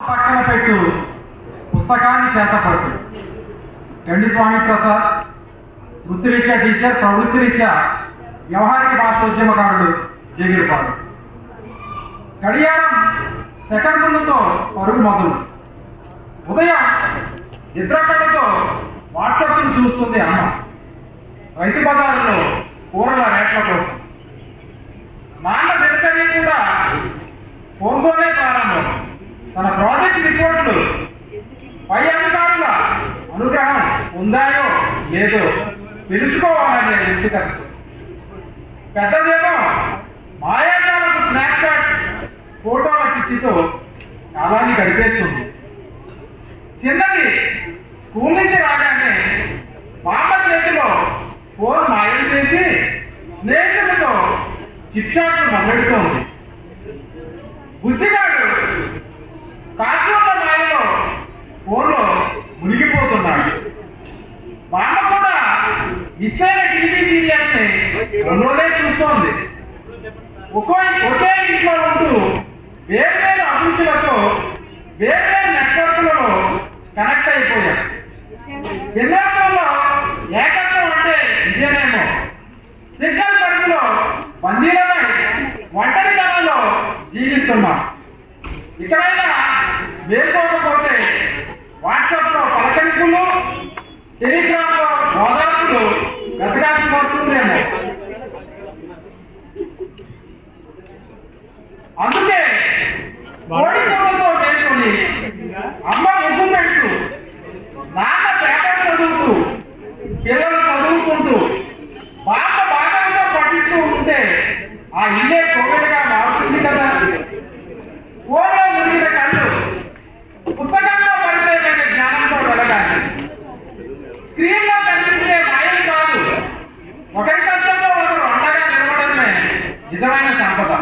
పక్కన పెట్టు పుస్తకాన్ని చేతపట్టు. గండి స్వామి ప్రసాద్ వృత్తిరీత్యా టీచర్, ప్రవృత్తిరీత్యా వ్యవహారిక భాషోద్యమకారుడు జగిరిపాడు. గడియారం సెకండ్లతో పరుగు మొదలు. ఉదయం నిద్రకళ్ళతో వాట్సాప్ను చూస్తుంది అమ్మ. రైతు బజారులో కూరల రేట్ల కోసం. నాన్న దినచర్య కూడా ఫోన్తోనే ప్రారంభం. తన ప్రాజెక్ట్ రిపోర్టులు పై అధికారుల అనుగ్రహం ఉందాయో లేదో తెలుసుకోవాలనే ఉత్సుకత. పెద్దదేమో మాయాజాలకు స్నాప్చాట్ ఫోటోల పిచ్చితో కాలాన్ని గడిపేస్తుంది. చిన్నది స్కూల్ నుంచి రాగానే బామ్మ చేతిలో ఫోన్ మాయం చేసి స్నేహితులతో చిట్చాట్లు మొదలెడుతోంది. బుజ్జిగాడు కార్టూన్ల మాయలో ఫోన్లో మునిగిపోతున్నాడు. బామ్మ కూడా మిస్ అయిన టీవీ సీరియల్స్ ని ఫోన్లోనే చూస్తోంది. ఒకే ఇంట్లో ఉంటూ వేర్వేరు అభిరుచులతో వేర్వేరు నెట్వర్క్లలో కనెక్ట్ అయిపోయాం. భిన్నత్వంలో ఏకత్వం అంటే ఇదేనేమో. సిగ్నల్ పరిధిలో బందీలమై ఒంటరితనంలో జీవిస్తున్నాం. ఇక్కడైనా మేల్కోకపోతే వాట్సాప్ లో పలకరింపులు, టెలిగ్రామ్ లో ఓదార్పులు గతగాల్సి వస్తుందేమో. అందుకే కోడి కోడతో మేల్కొని అమ్మ ముగ్గు పెడుతూ, నాన్న పేపర్ చదువుతూ, పిల్లలు చదువుకుంటూ బాగా బాగా పఠిస్తూ ఉంటే ఆ ఇల్లే కోవిడ్గా మారుతుంది కదా. ఓడో మునిగిన కళ్ళు పుస్తకంలో పరిచయమైన జ్ఞానంతో వెలగాలి. స్క్రీన్లో కనిపించే మాయలు కాదు, ఒకరి కష్టంలో ఒకరు అండగా నిలబడమే నిజమైన సంపద.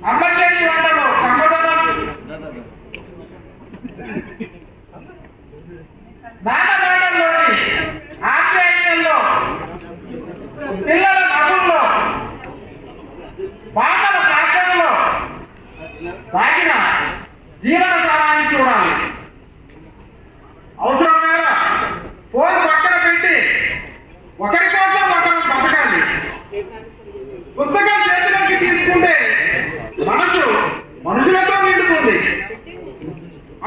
అమ్మ చేతి వంటలో కమ్మదనం, నాన్న మాటల్లోని ఆప్యాయతల్లో, పిల్లల నవ్వుల్లో, బామ్మల ప్రార్థనలో సాగిన జీవన సారాన్ని చూడాలి. అవసరం మేర ఫోన్ పక్కన పెట్టి ఒకరి కోసం ఒకరు బతకాలి. పుస్తకం చేతిలోకి తీసుకుంటే మనసు మనుషులతో నిండుతుంది.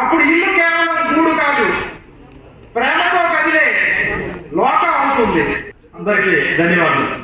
అప్పుడు ఇల్లు కేవలం గూడు కాదు, ప్రేమతో కదిలే లోకం అవుతుంది. అందరికీ ధన్యవాదాలు.